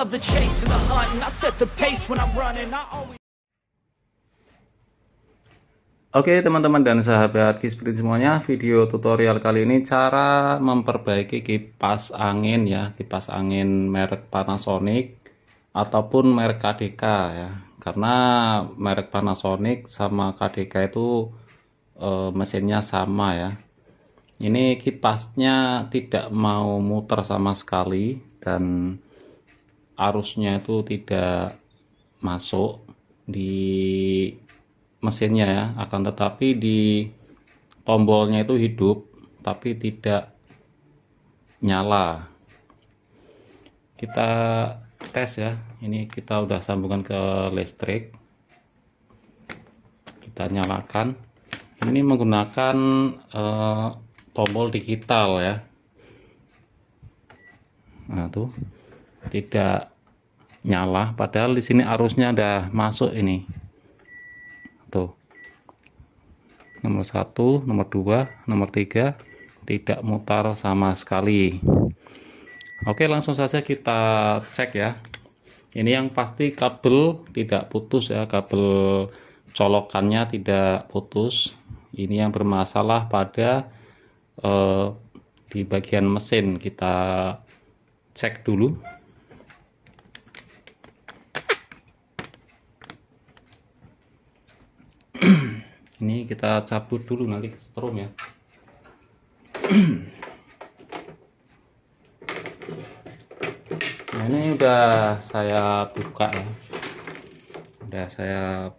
love the chase and the hunt, and I set the pace when I'm running. I always. Oke teman-teman dan sahabat Kisprit semuanya, video tutorial kali ini cara memperbaiki kipas angin ya, kipas angin merek Panasonic ataupun merek KDK ya. Karena merek Panasonic sama KDK itu mesinnya sama ya. Ini kipasnya tidak mau muter sama sekali dan arusnya itu tidak masuk di mesinnya ya, akan tetapi di tombolnya itu hidup tapi tidak nyala. Kita tes ya, ini kita udah sambungkan ke listrik, kita nyalakan. Ini menggunakan tombol digital ya. Nah tuh tidak nyala, padahal di sini arusnya udah masuk ini. Tuh, nomor 1, nomor 2, nomor 3 tidak mutar sama sekali. Oke, langsung saja kita cek ya. Ini yang pasti kabel tidak putus ya, kabel colokannya tidak putus. Ini yang bermasalah pada di bagian mesin. Kita cek dulu. Ini kita cabut dulu, nanti setrum ya. Nah ini udah saya buka ya, udah saya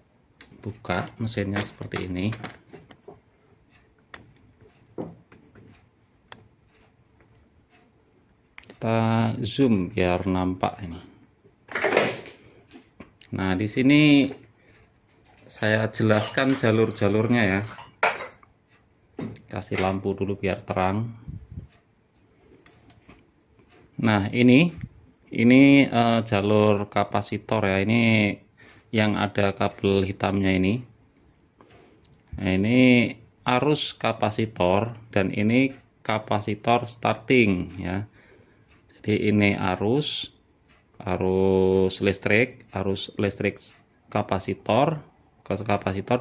buka mesinnya seperti ini. Kita zoom biar nampak ini. Nah di sini saya jelaskan jalur-jalurnya ya. Kasih lampu dulu biar terang. Nah ini jalur kapasitor ya. Ini yang ada kabel hitamnya ini. Nah ini arus kapasitor dan ini kapasitor starting ya. Jadi ini arus listrik kapasitor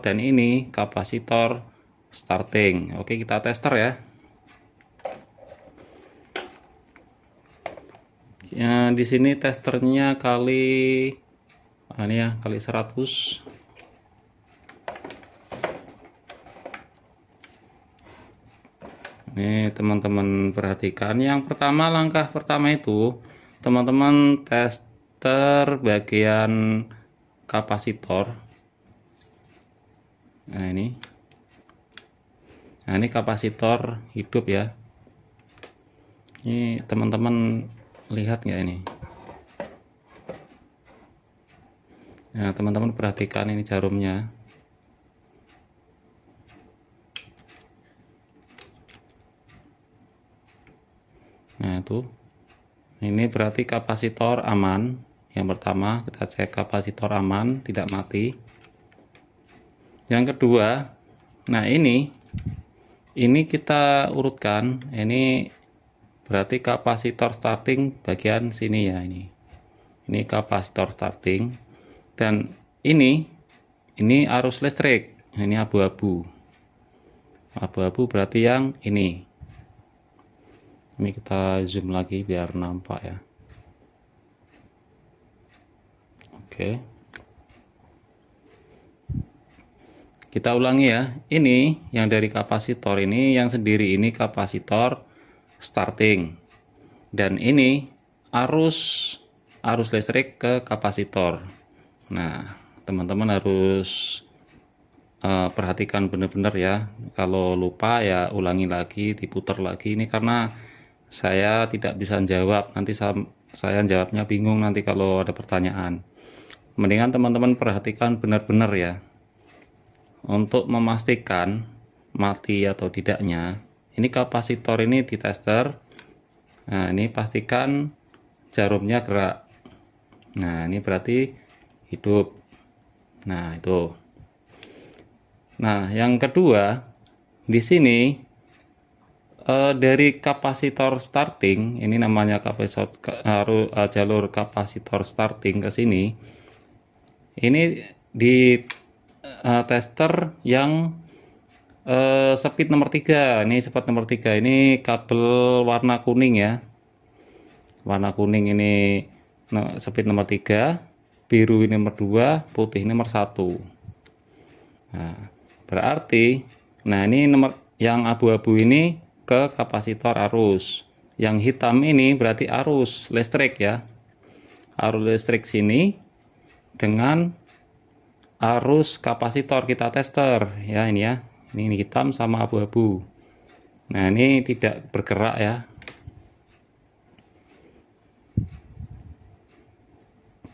dan ini kapasitor starting. Oke, kita tester ya. Ya di sini testernya kali ini ya, kali 100. Ini teman-teman perhatikan, yang pertama, langkah pertama itu teman-teman tester bagian kapasitor. Nah ini kapasitor hidup ya. Ini teman-teman lihat nggak ini? Nah teman-teman perhatikan ini jarumnya. Nah itu, ini berarti kapasitor aman. Yang pertama kita cek kapasitor aman, tidak mati. Yang kedua, nah ini kita urutkan. Ini berarti kapasitor starting bagian sini ya. Ini kapasitor starting, dan ini arus listrik. Ini abu-abu berarti yang ini kita zoom lagi biar nampak ya. Oke, kita ulangi ya. Ini yang dari kapasitor, ini yang sendiri ini kapasitor starting, dan ini arus listrik ke kapasitor. Nah teman-teman harus perhatikan benar-benar ya. Kalau lupa ya ulangi lagi, diputar lagi. Ini karena saya tidak bisa jawab, nanti saya jawabnya bingung nanti kalau ada pertanyaan. Mendingan teman-teman perhatikan benar-benar ya, untuk memastikan mati atau tidaknya. Ini kapasitor ini di tester. Nah ini pastikan jarumnya gerak. Nah ini berarti hidup. Nah itu. Nah yang kedua, di sini Dari kapasitor starting, ini namanya jalur kapasitor starting ke sini. Ini di tester yang speed nomor 3. Ini speed nomor 3 ini kabel warna kuning ya. Warna kuning ini speed nomor 3, biru ini nomor 2, putih ini nomor 1. Nah, berarti ini nomor yang abu-abu ini ke kapasitor arus. Yang hitam ini berarti arus listrik ya. Arus listrik sini dengan arus kapasitor kita tester ya, ini ya. Ini hitam sama abu-abu. Nah, ini tidak bergerak ya.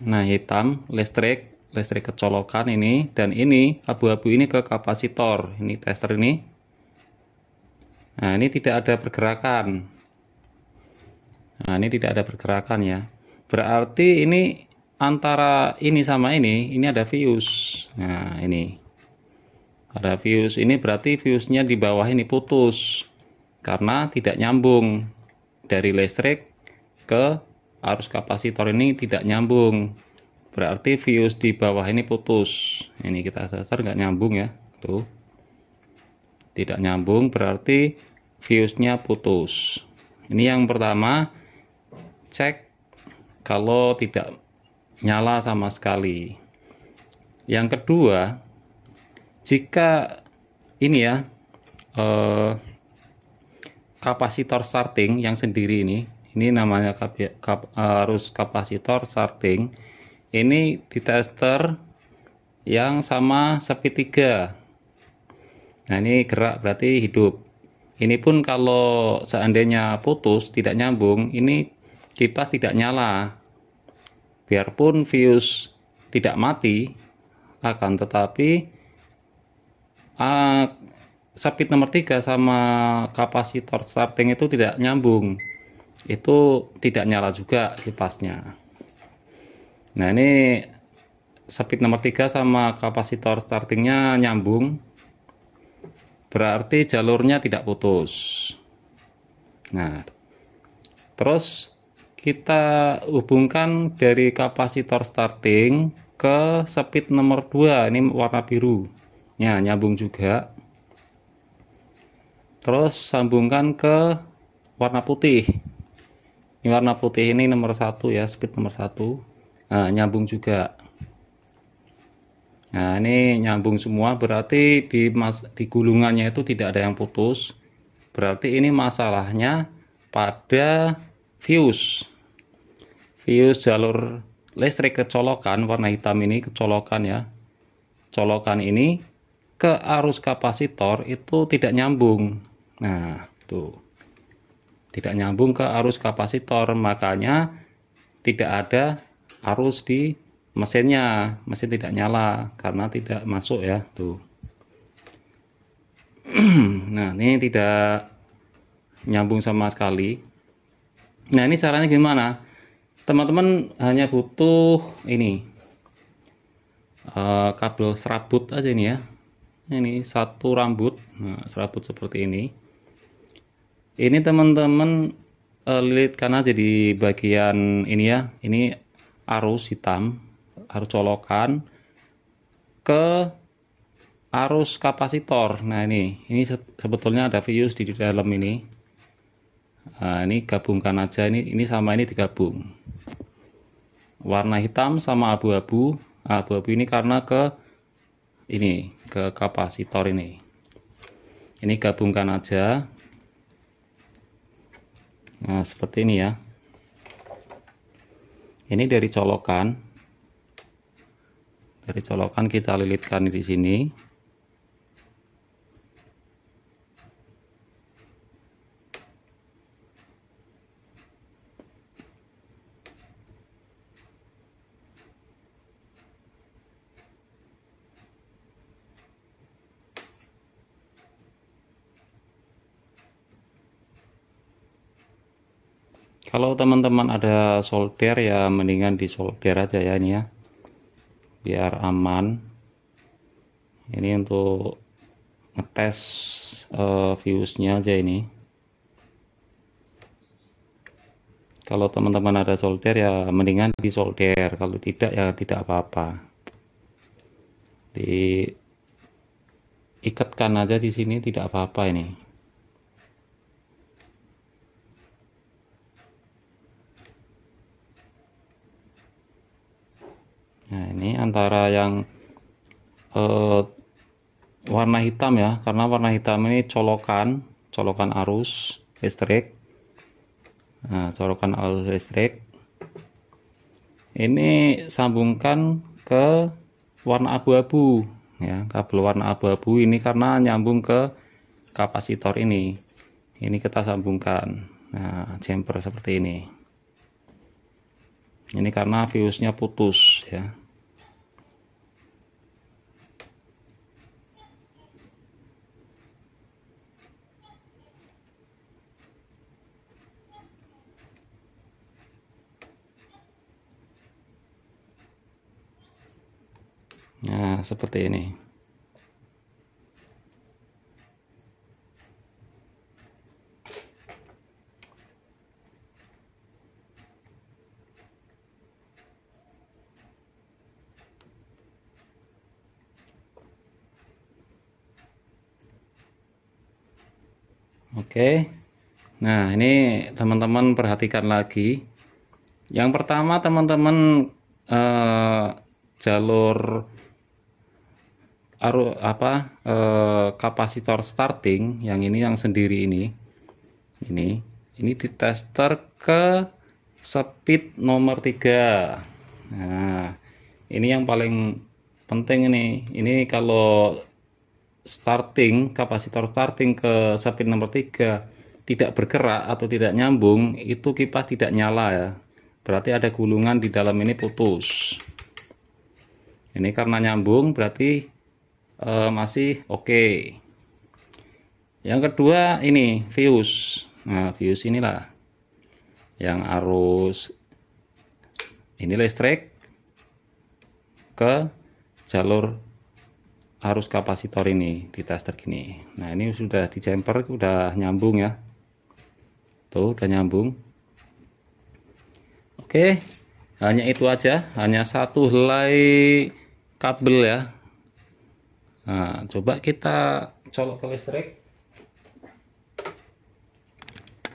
Nah, hitam listrik kecolokan ini, dan ini abu-abu ini ke kapasitor. Ini tester ini. Nah, ini tidak ada pergerakan. Nah, ini tidak ada pergerakan ya. Berarti ini antara ini sama ini ada fuse. Nah, ini ada fuse. Ini berarti fuse-nya di bawah ini putus karena tidak nyambung dari listrik ke arus kapasitor, ini tidak nyambung. Berarti fuse di bawah ini putus. Ini kita tester nggak nyambung ya, tuh tidak nyambung, berarti fuse-nya putus. Ini yang pertama, cek kalau tidak nyala sama sekali. Yang kedua, jika ini ya kapasitor starting yang sendiri ini namanya arus kapasitor starting, ini di tester yang sama speed 3. Nah, ini gerak berarti hidup. Ini pun kalau seandainya putus tidak nyambung, ini kipas tidak nyala. Biarpun fuse tidak mati, akan tetapi speed nomor 3 sama kapasitor starting itu tidak nyambung. Itu tidak nyala juga kipasnya. Nah, ini speed nomor 3 sama kapasitor startingnya nyambung, berarti jalurnya tidak putus. Nah, terus kita hubungkan dari kapasitor starting ke speed nomor 2, ini warna biru ya, nyambung juga. Terus sambungkan ke warna putih. Ini warna putih ini nomor 1 ya, speed nomor 1. Nah, nyambung juga. Nah, ini nyambung semua, berarti di gulungannya itu tidak ada yang putus. Berarti ini masalahnya pada fuse. Fuse jalur listrik kecolokan warna hitam ini, kecolokan ya. Colokan ini ke arus kapasitor itu tidak nyambung. Nah, tuh. Tidak nyambung ke arus kapasitor, makanya tidak ada arus di mesinnya, mesin tidak nyala karena tidak masuk ya, tuh. Nah, ini tidak nyambung sama sekali. Nah, ini caranya gimana? Teman-teman hanya butuh ini kabel serabut aja ini ya. Ini satu rambut, nah, serabut seperti ini. Ini teman-teman lilitkan aja di bagian ini ya. Ini arus hitam, arus colokan ke arus kapasitor. Nah, ini sebetulnya ada fuse di dalam ini. Nah, ini gabungkan aja, ini sama ini digabung. Warna hitam sama abu-abu. Abu-abu ini karena ke kapasitor ini. Ini gabungkan aja. Nah, seperti ini ya. Ini dari colokan. Dari colokan kita lilitkan di sini. Kalau teman-teman ada solder ya mendingan di solder aja ya, ini ya, biar aman. Ini untuk ngetes fuse-nya aja ini. Kalau teman-teman ada solder ya mendingan di solder, kalau tidak ya tidak apa-apa, diikatkan aja di sini, tidak apa-apa ini. Nah, ini antara yang warna hitam ya, karena warna hitam ini colokan arus listrik. Nah, colokan arus listrik ini sambungkan ke warna abu-abu ya, kabel warna abu-abu ini karena nyambung ke kapasitor ini kita sambungkan. Nah, jumper seperti ini karena fuse-nya putus ya. Nah, seperti ini. Oke. Nah, ini teman-teman perhatikan lagi. Yang pertama teman-teman jalur kapasitor starting yang ini yang sendiri ini ditester ke speed nomor 3. Nah, ini yang paling penting ini kalau starting kapasitor starting ke speed nomor 3 tidak bergerak atau tidak nyambung, itu kipas tidak nyala ya, berarti ada gulungan di dalam ini putus. Ini karena nyambung berarti masih oke. Yang kedua ini fuse. Nah, fuse inilah yang arus ini listrik ke jalur arus kapasitor ini di tester gini. Nah, ini sudah di jumper, udah nyambung ya, tuh udah nyambung. Oke, hanya itu aja, hanya satu helai kabel ya. Nah, coba kita colok ke listrik,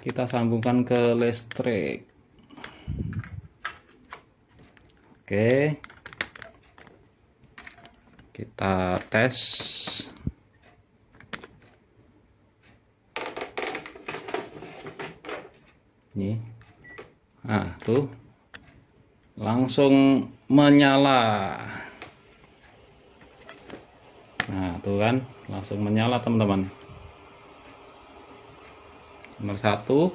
kita sambungkan ke listrik. Oke, kita tes. Nih, nah tuh langsung menyala. Nah, tuh kan langsung menyala teman-teman. Nomor 1,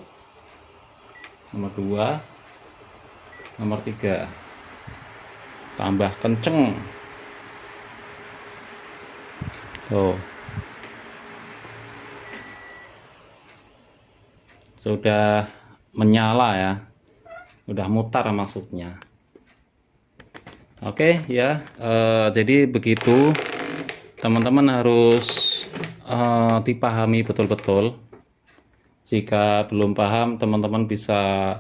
nomor 2, nomor 3. Tambah kenceng. Tuh. Sudah menyala ya. Udah mutar maksudnya. Oke ya, jadi begitu. Teman-teman harus dipahami betul-betul. Jika belum paham, teman-teman bisa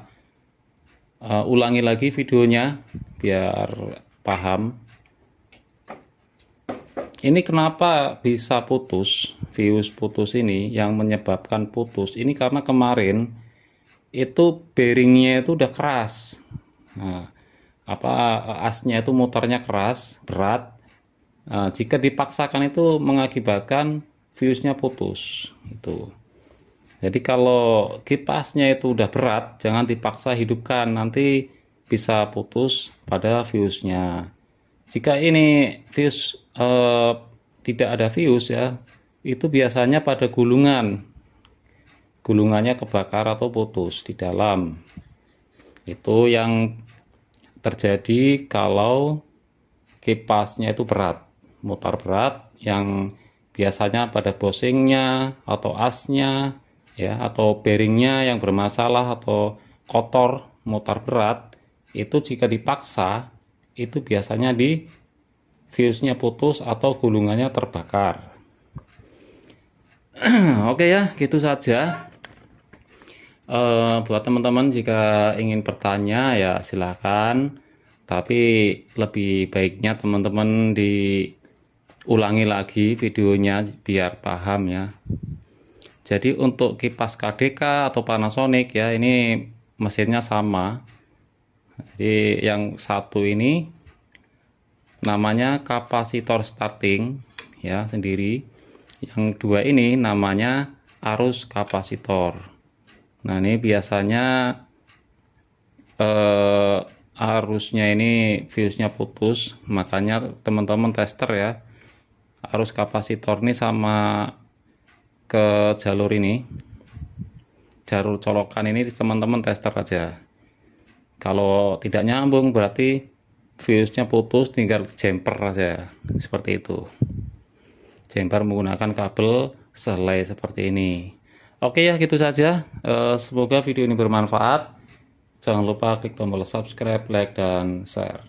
ulangi lagi videonya biar paham. Ini kenapa bisa putus, fuse putus ini, yang menyebabkan putus ini karena kemarin itu bearingnya itu udah keras. Nah, asnya itu muternya keras, berat. Nah, jika dipaksakan itu mengakibatkan fuse-nya putus itu. Jadi kalau kipasnya itu udah berat, jangan dipaksa hidupkan, nanti bisa putus pada fuse-nya. Jika ini fuse tidak ada fuse ya, itu biasanya pada gulungannya kebakar atau putus di dalam. Itu yang terjadi kalau kipasnya itu berat, mutar berat, yang biasanya pada bosingnya atau asnya ya, atau bearingnya yang bermasalah atau kotor, mutar berat, itu jika dipaksa itu biasanya di fuse-nya putus atau gulungannya terbakar. Oke ya, gitu saja. Buat teman-teman jika ingin bertanya ya silahkan, tapi lebih baiknya teman-teman diulangi lagi videonya biar paham ya. Jadi untuk kipas KDK atau Panasonic ya, ini mesinnya sama. Jadi yang satu ini namanya kapasitor starting ya sendiri. Yang dua ini namanya arus kapasitor. Nah, ini biasanya arusnya ini fuse-nya putus, makanya teman-teman tester ya. Arus kapasitor ini sama ke jalur ini, jalur colokan ini teman-teman tester aja. Kalau tidak nyambung berarti fuse-nya putus, tinggal jumper aja seperti itu. Jumper menggunakan kabel selai seperti ini. Oke ya, gitu saja. Semoga video ini bermanfaat. Jangan lupa klik tombol subscribe, like, dan share.